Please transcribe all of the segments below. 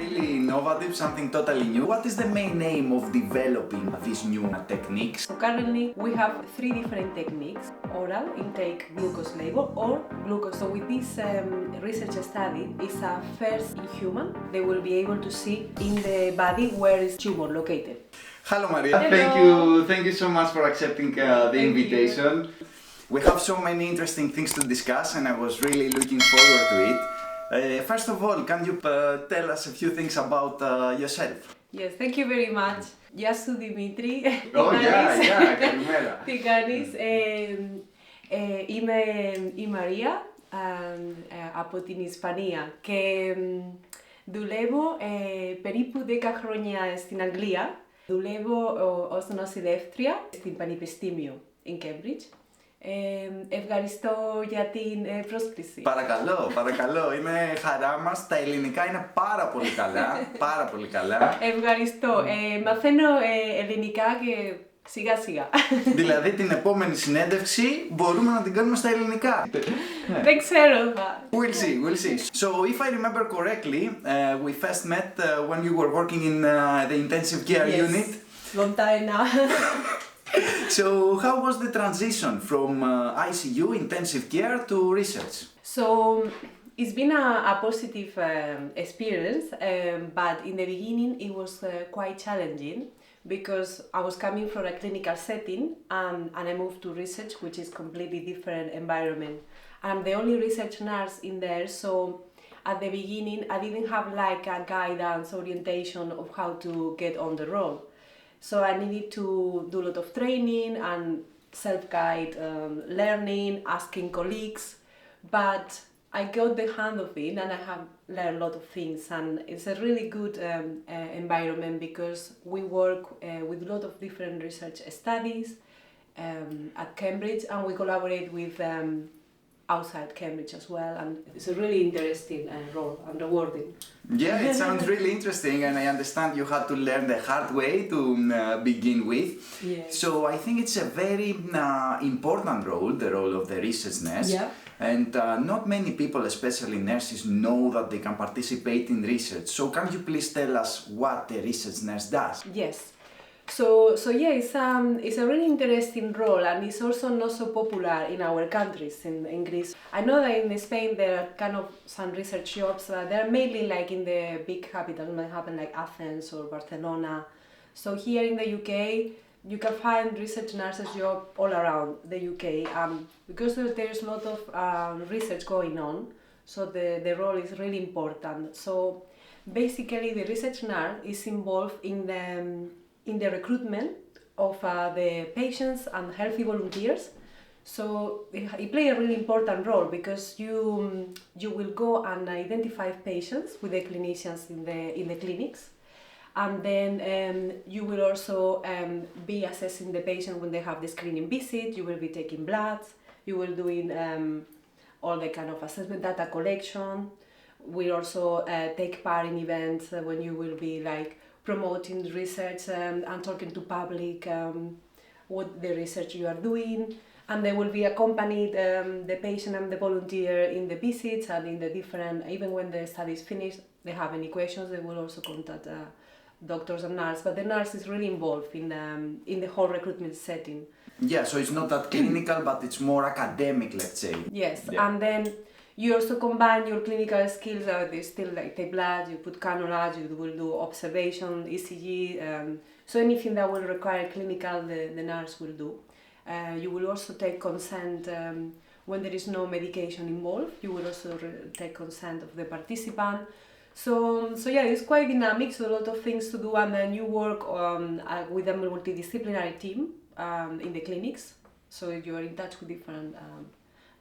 really innovative, something totally new. What is the main aim of developing these new techniques? So currently we have 3 different techniques: oral, intake, glucose level, or glucose. So with this research study, it's a first in human. They will be able to see in the body where is tumor located. Hello Maria. Hello. Thank you so much for accepting the invitation. We have so many interesting things to discuss and I was really looking forward to it. First of all, can you tell us a few things about yourself? Yes, thank you very much. Γεια σου Δημήτρη. Oh, yeah, καλημέρα. Τι κάνεις? Είμαι η Μαρία από την Ισπανία και δουλεύω περίπου 10 χρόνια στην Αγγλία. Δουλεύω ως νοσηλεύτρια στην Πανεπιστήμιο in Cambridge. Ευχαριστώ για την πρόσκληση. Παρακαλώ, είναι χαρά μας. Τα ελληνικά είναι πάρα πολύ καλά. Ευχαριστώ. Μαθαίνω ελληνικά και σιγά σιγά. Δηλαδή την επόμενη συνέντευξη μπορούμε να την κάνουμε στα ελληνικά. Δεν ξέρω. We'll see. So if I remember correctly, we first met when you were working in the intensive care unit. Long time now. So how was the transition from ICU, intensive care, to research? So it's been a positive experience, but in the beginning it was quite challenging because I was coming from a clinical setting and I moved to research, which is completely different environment. I'm the only research nurse in there, so at the beginning I didn't have like a guidance orientation of how to get on the role. So I needed to do a lot of training and self-guide learning, asking colleagues, but I got the hang of it and I have learned a lot of things, and it's a really good environment because we work with a lot of different research studies at Cambridge, and we collaborate with outside Cambridge as well, and it's a really interesting role and rewarding. Yeah, it sounds really interesting, and I understand you had to learn the hard way to begin with. Yes. So I think it's a very important role, the role of the research nurse. Yeah. And not many people, especially nurses, know that they can participate in research. So can you please tell us what a research nurse does? Yes. So yeah, it's a really interesting role, and it's also not so popular in our countries, in Greece. I know that in Spain there are kind of some research jobs, they're mainly like in the big capitals, might happen like Athens or Barcelona. So here in the UK, you can find research nurses job all around the UK, because there's a lot of research going on, so the role is really important. So basically the research nurse is involved in the recruitment of the patients and healthy volunteers. So it plays a really important role because you will go and identify patients with the clinicians in the clinics, and then you will also be assessing the patient when they have the screening visit. You will be taking bloods. You will doing all the kind of assessment data collection. We also take part in events when you will be like promoting the research and talking to public what the research you are doing, and they will be accompanied the patient and the volunteer in the visits and in the different, even when the study is finished, they have any questions, they will also contact doctors and nurses, but the nurse is really involved in the whole recruitment setting. Yeah, so it's not that clinical, but it's more academic, let's say. Yes, yeah. And then you also combine your clinical skills. They still like take blood, you put cannulas, you will do observation, ECG. So anything that will require clinical, the nurse will do. You will also take consent when there is no medication involved. You will also take consent of the participant. So yeah, it's quite dynamic. So a lot of things to do, and then you work with a multidisciplinary team in the clinics. So you are in touch with different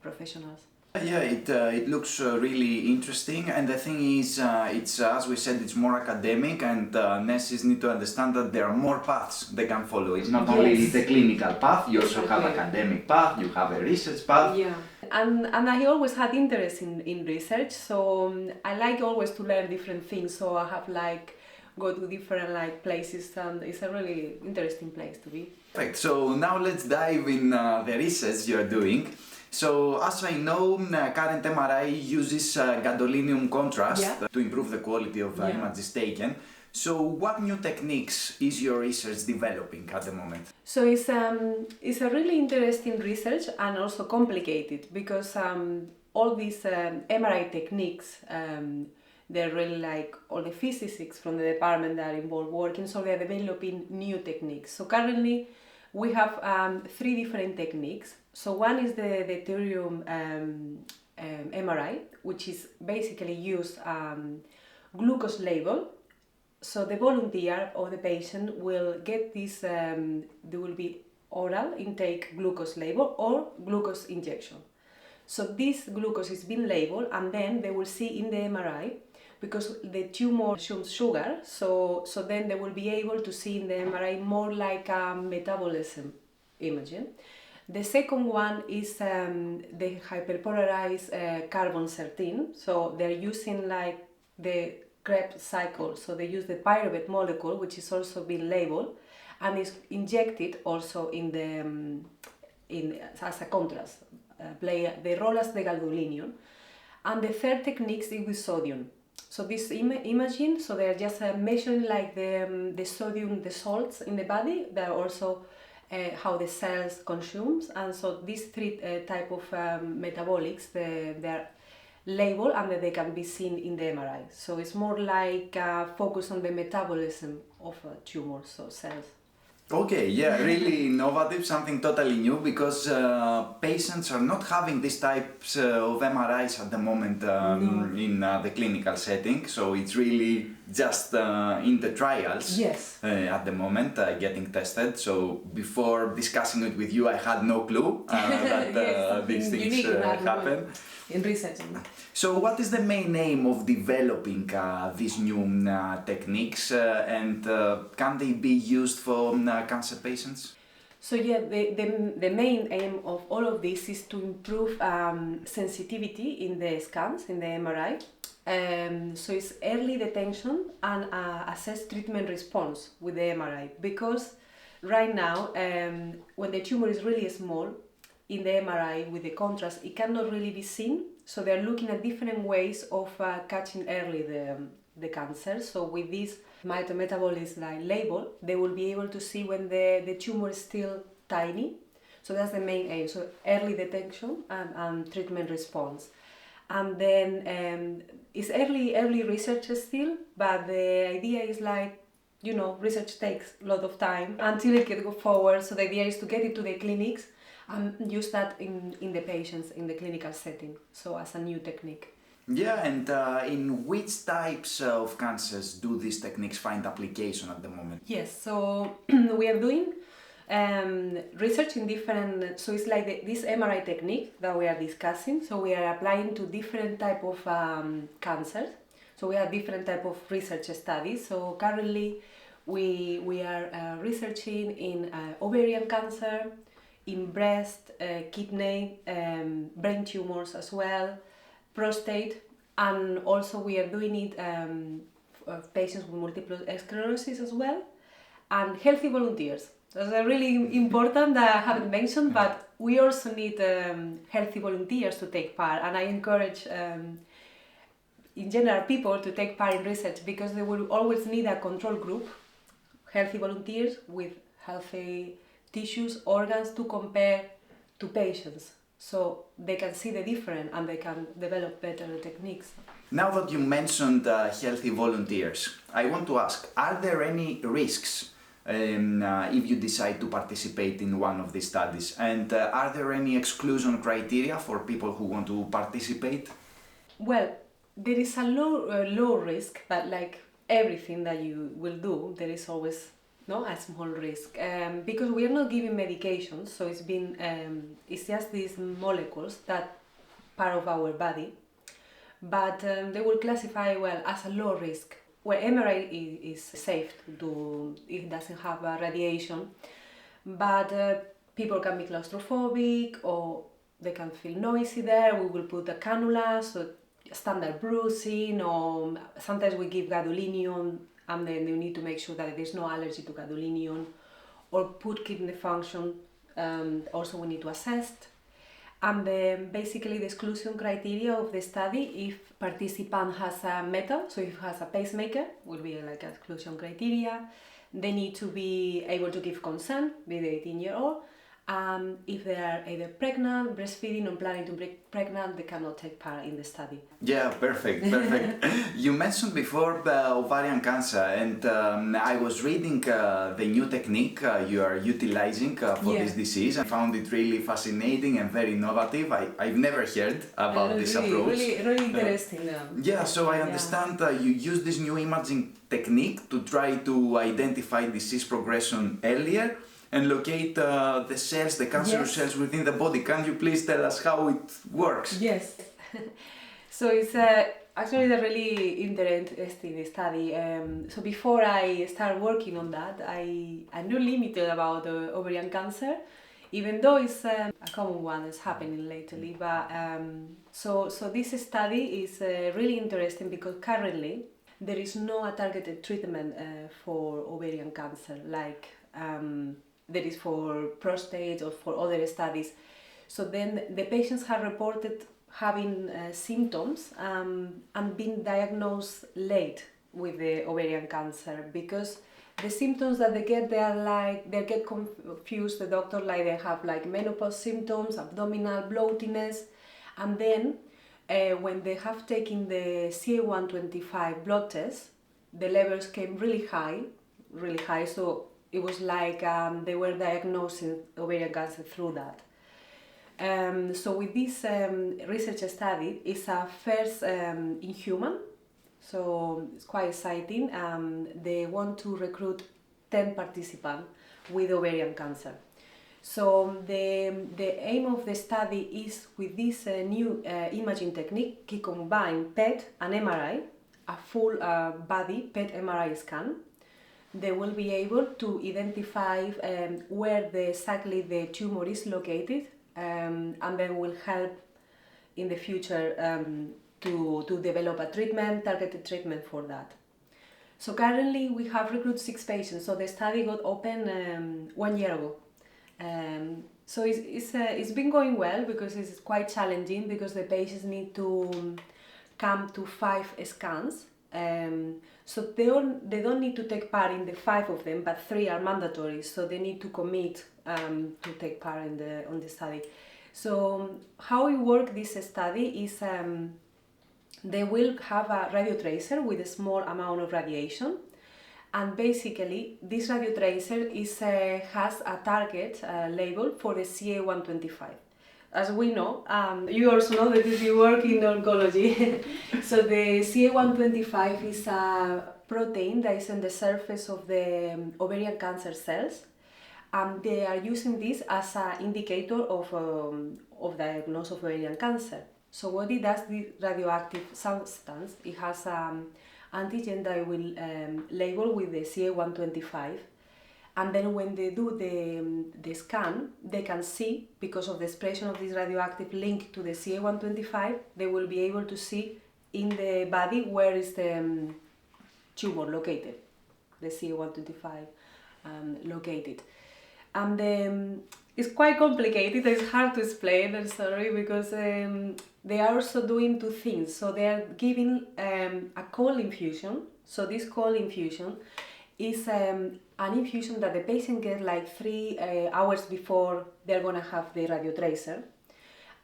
professionals. Yeah, it looks really interesting, and the thing is, it's as we said, it's more academic, and nurses need to understand that there are more paths they can follow. It's not only the clinical path, you also have academic path, you have a research path. Yeah, and I always had interest in research, so I like always to learn different things. So I have like go to different like places, and it's a really interesting place to be. Perfect. So now let's dive in the research you're doing. So as I know, current MRI uses gadolinium contrast to improve the quality of images taken. So what new techniques is your research developing at the moment? So it's a really interesting research and also complicated because all these MRI techniques, they're really like all the physicists from the department that are involved working, so they're developing new techniques. So currently we have 3 different techniques. So one is the deuterium MRI, which is basically use glucose label. So the volunteer or the patient will get this, there will be oral intake glucose label or glucose injection. So this glucose is being labeled, and then they will see in the MRI, because the tumor shows sugar, so then they will be able to see in the MRI more like a metabolism imaging. The second one is the hyperpolarized carbon-13, so they're using like the Krebs cycle, so they use the pyruvate molecule, which is also being labeled, and is injected also in the as a contrast, play the role as the gadolinium. And the third technique is with sodium. So this imaging, so they're just measuring like the sodium, the salts in the body, they're also how the cells consumes, and so these 3 type of metabolics, they're labeled and they can be seen in the MRI. So it's more like focus on the metabolism of tumors, so cells. Okay, yeah, really innovative, something totally new, because patients are not having these types of MRIs at the moment in the clinical setting, so it's really just in the trials at the moment getting tested. So before discussing it with you, I had no clue that these things happen. In research. So what is the main aim of developing these new techniques and can they be used for cancer patients? So yeah, the main aim of all of this is to improve sensitivity in the scans, in the MRI. So it's early detection and assess treatment response with the MRI, because right now when the tumor is really small, in the MRI with the contrast, it cannot really be seen. So they're looking at different ways of catching early the cancer. So with this metabolism label, they will be able to see when the tumor is still tiny. So that's the main aim. So early detection and treatment response. And then it's early research still, but the idea is like, you know, research takes a lot of time until it can go forward. So the idea is to get it to the clinics and use that in the patients in the clinical setting, so as a new technique. Yeah, and in which types of cancers do these techniques find application at the moment? Yes, so we are doing research in different, so it's like this MRI technique that we are discussing, so we are applying to different type of cancers, so we have different type of research studies. So currently we are researching in ovarian cancer, in breast, kidney, brain tumors as well, prostate, and also we are doing it of patients with multiple sclerosis as well, and healthy volunteers. Those are really important that I haven't mentioned, but we also need healthy volunteers to take part, and I encourage in general people to take part in research, because they will always need a control group, healthy volunteers with healthy tissues, organs to compare to patients, so they can see the difference and they can develop better techniques. Now that you mentioned healthy volunteers, I want to ask, are there any risks if you decide to participate in one of these studies, and are there any exclusion criteria for people who want to participate? Well, there is a low risk, but like everything that you will do, there is always a small risk, because we are not giving medications, so it's just these molecules that part of our body, but they will classify as a low risk. Where MRI is safe to do, it doesn't have radiation, but people can be claustrophobic or they can feel noisy there. We will put a cannula, so standard bruising, or sometimes we give gadolinium and then you need to make sure that there's no allergy to gadolinium, or put kidney function, also we need to assess. And then basically the exclusion criteria of the study, if participant has a metal, so if has a pacemaker, will be like exclusion criteria. They need to be able to give consent with the 18-year-old. If they are either pregnant, breastfeeding, or planning to be pregnant, they cannot take part in the study. Yeah, perfect. You mentioned before ovarian cancer, and I was reading the new technique you are utilizing for this disease. I found it really fascinating and very innovative. I've never heard about this approach. Really interesting. Yeah, so I understand you use this new imaging technique to try to identify disease progression earlier and locate the cells, the cancerous cells within the body. Can you please tell us how it works? Yes. So it's actually a really interesting study. So before I start working on that, I knew limited about ovarian cancer, even though it's a common one that's happening lately. But so this study is really interesting because currently there is no targeted treatment for ovarian cancer like there is for prostate or for other studies. So then the patients have reported having symptoms and being diagnosed late with the ovarian cancer, because the symptoms that they get, they get confused, the doctor, like they have like menopause symptoms, abdominal bloatiness, and then when they have taken the CA-125 blood test, the levels came really high, so it was like they were diagnosing ovarian cancer through that. So with this research study, it's a first in human, so it's quite exciting. They want to recruit 10 participants with ovarian cancer. So the aim of the study is, with this new imaging technique, to combine PET and MRI, a full body PET MRI scan. They will be able to identify where exactly the tumor is located, and then will help in the future to develop a targeted treatment for that. So currently we have recruited 6 patients, so the study got open 1 year ago. So it's been going well, because it's quite challenging, because the patients need to come to 5 scans. So they don't need to take part in the 5 of them, but 3 are mandatory, so they need to commit to take part on the study. So how it works, this study is they will have a radio tracer with a small amount of radiation, and basically this radio tracer has a target label for the CA-125. As we know, you also know that if you work in oncology, so the CA-125 is a protein that is on the surface of the ovarian cancer cells, and they are using this as an indicator of diagnosis of ovarian cancer. So what it does, the radioactive substance, it has antigen that will label with the CA-125. And then when they do the scan, they can see, because of the expression of this radioactive link to the CA-125, they will be able to see in the body where is the tumor located, the CA-125 located. And it's quite complicated, it's hard to explain, I'm sorry, because they are also doing 2 things. So they are giving a cold infusion. So this cold infusion is an infusion that the patient gets like 3 hours before they're going to have the radio tracer.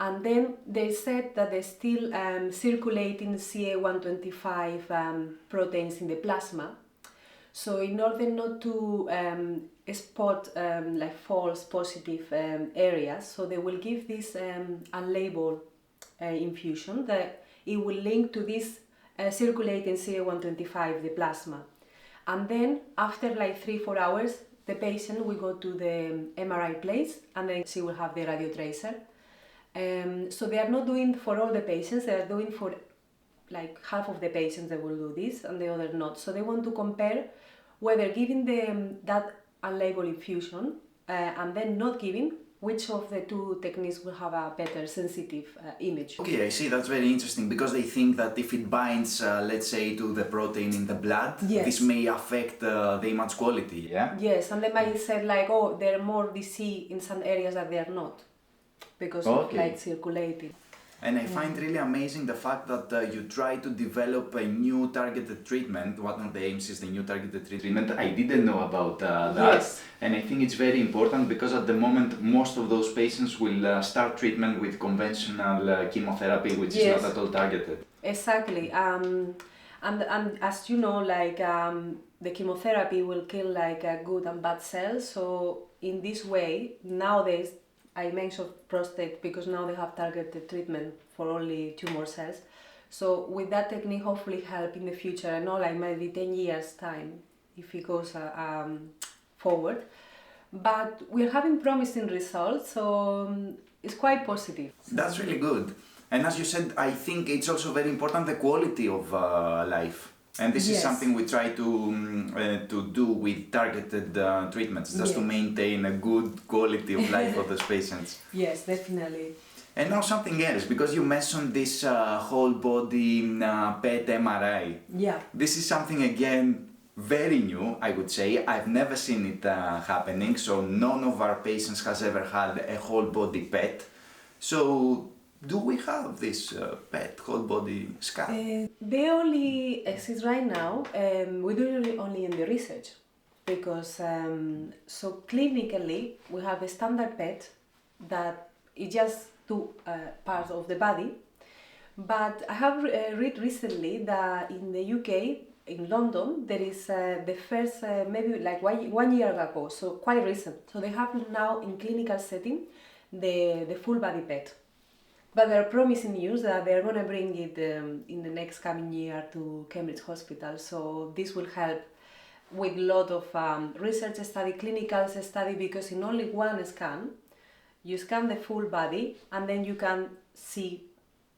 And then they said that they're still circulating CA-125 proteins in the plasma. So in order not to spot like false positive areas, so they will give this unlabeled infusion that it will link to this circulating CA-125, the plasma. And then after like 3-4 hours, the patient will go to the MRI place, and then she will have the radio tracer. So they are not doing for all the patients, they are doing for like half of the patients they will do this and the other not. So they want to compare whether giving them that unlabeled infusion and then not giving which of the two techniques will have a better sensitive image. Okay, I see. That's very interesting because they think that if it binds, let's say, to the protein in the blood, Yes. this may affect the image quality. Yeah. Yes, and they might say like, oh, they're more DC in some areas that they are not, because of Okay. light circulating. And I find really amazing the fact that you try to develop a new targeted treatment. One of the aims is the new targeted treatment. I didn't know about that. Yes. And I think it's very important because at the moment most of those patients will start treatment with conventional chemotherapy, which is Yes. not at all targeted. Exactly. And as you know, like the chemotherapy will kill like good and bad cells. So in this way, nowadays, I mentioned prostate because now they have targeted treatment for only tumor cells. So with that technique, hopefully help in the future. I know like maybe 10 years time if it goes forward. But we're having promising results, so it's quite positive. That's really good. And as you said, I think it's also very important the quality of life. And this is Yes. something we try to do with targeted treatments, just to Yes. maintain a good quality of life for those patients. Yes, definitely. And now something else, because you mentioned this whole body PET MRI. Yeah. This is something again very new, I would say. I've never seen it happening, so none of our patients has ever had a whole body PET. So do we have this PET whole body scan? They only exist right now. We do it only in the research because so clinically we have a standard PET that is just two parts of the body. But I have read recently that in the UK, in London, there is the first maybe like 1 year ago, so quite recent. So they have now in clinical setting the full body PET. But there are promising news that they're going to bring it in the next coming year to Cambridge Hospital. So this will help with a lot of research study, clinical study, because in only one scan, you scan the full body and then you can see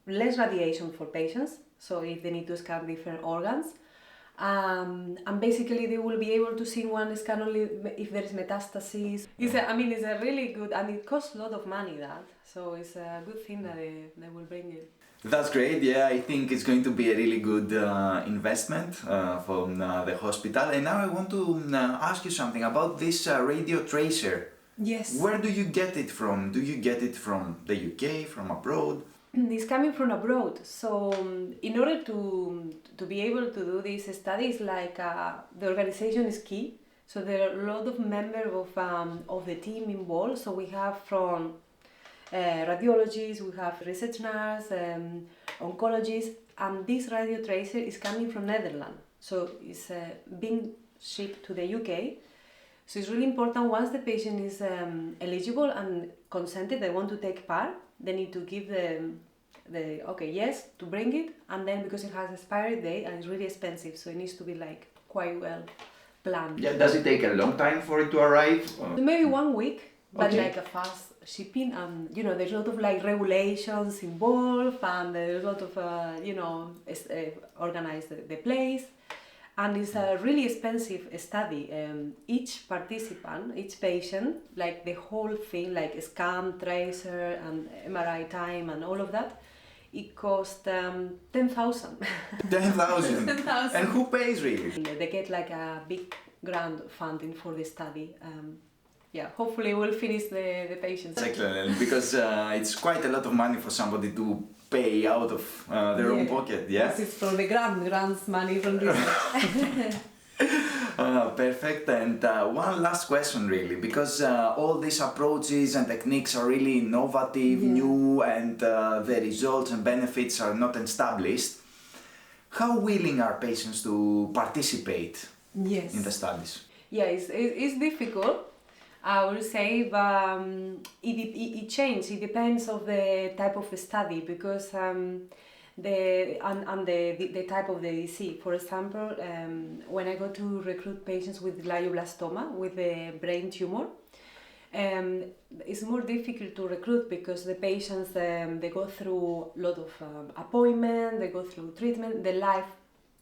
less radiation for patients. So if they need to scan different organs. And basically they will be able to see in one scan only if there is metastasis. It's a really good, and it costs a lot of money that, so it's a good thing that they will bring it. That's great, yeah, I think it's going to be a really good investment from the hospital. And now I want to ask you something about this radio tracer. Yes. Where do you get it from? Do you get it from the UK, from abroad? It's coming from abroad. So in order to be able to do these studies, like the organization is key. So there are a lot of members of the team involved. So we have from radiologists, we have research nurse, oncologists, and this radio tracer is coming from Netherlands. So it's being shipped to the UK. So it's really important once the patient is eligible and consented, they want to take part, they need to give the okay, yes, to bring it, and then because it has expiry date and it's really expensive, so it needs to be like quite well planned. Yeah, does it take a long time for it to arrive? So maybe 1 week, but Okay. like a fast shipping, and there's a lot of like regulations involved, and there's a lot of organize the place. And it's a really expensive study. Each participant, each patient, like the whole thing, like scan, tracer, and MRI time, and all of that, it cost 10,000. 10,000? 10,000. And who pays really? They get like a big grant funding for the study. Yeah, hopefully we'll finish the patients. Excellent, because it's quite a lot of money for somebody to pay out of their own pocket, yeah? This is from the grants money from research. Perfect, and one last question really, because all these approaches and techniques are really innovative, new, and the results and benefits are not established. How willing are patients to participate Yes. in the studies? Yeah, it's difficult, I will say, but it changes. It depends of the type of study, because the type of the disease. For example, when I go to recruit patients with glioblastoma, with a brain tumor, it's more difficult to recruit because the patients they go through a lot of appointments, they go through treatment. The life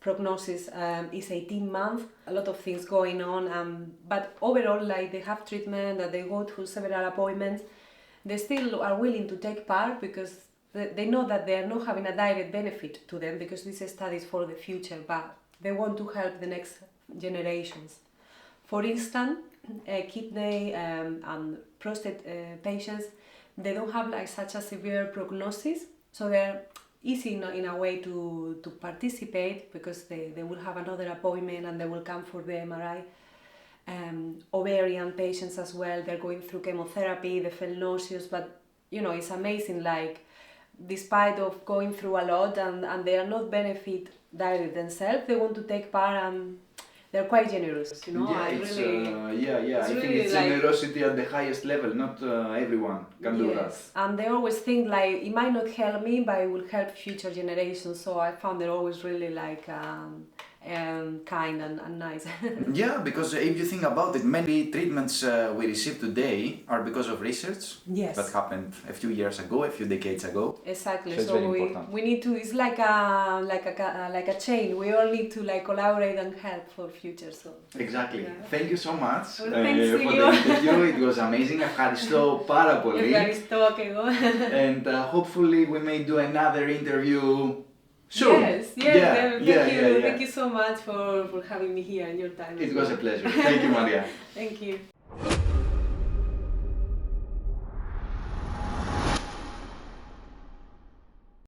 prognosis is 18 months, a lot of things going on, but overall, like, they have treatment, that they go through several appointments, they still are willing to take part because they know that they are not having a direct benefit to them because this is studies for the future, but they want to help the next generations. For instance, kidney and prostate patients, they don't have like such a severe prognosis, so they're easy in a way to participate because they will have another appointment and they will come for the MRI. Ovarian patients as well, they're going through chemotherapy, they feel nauseous, but you know, it's amazing, like despite of going through a lot and they are not benefit directly themselves, they want to take part and they're quite generous, you know. Yeah, I think really it's like, generosity at the highest level. Not everyone can do that. And they always think like it might not help me, but it will help future generations. So I found it always really like kind and nice. Yeah, because if you think about it, many treatments we receive today are because of research that happened a few years ago, a few decades ago. Exactly. So it's very important. We need to. It's like a chain. We all need to like collaborate and help for future. So. Exactly. Yeah. Thank you so much for the interview. It was amazing. Ευχαριστώ πάρα πολύ. Ευχαριστώ και εγώ. And hopefully we may do another interview soon. Thank you so much for having me here in your time. It was a pleasure. Thank you, Maria. Thank you.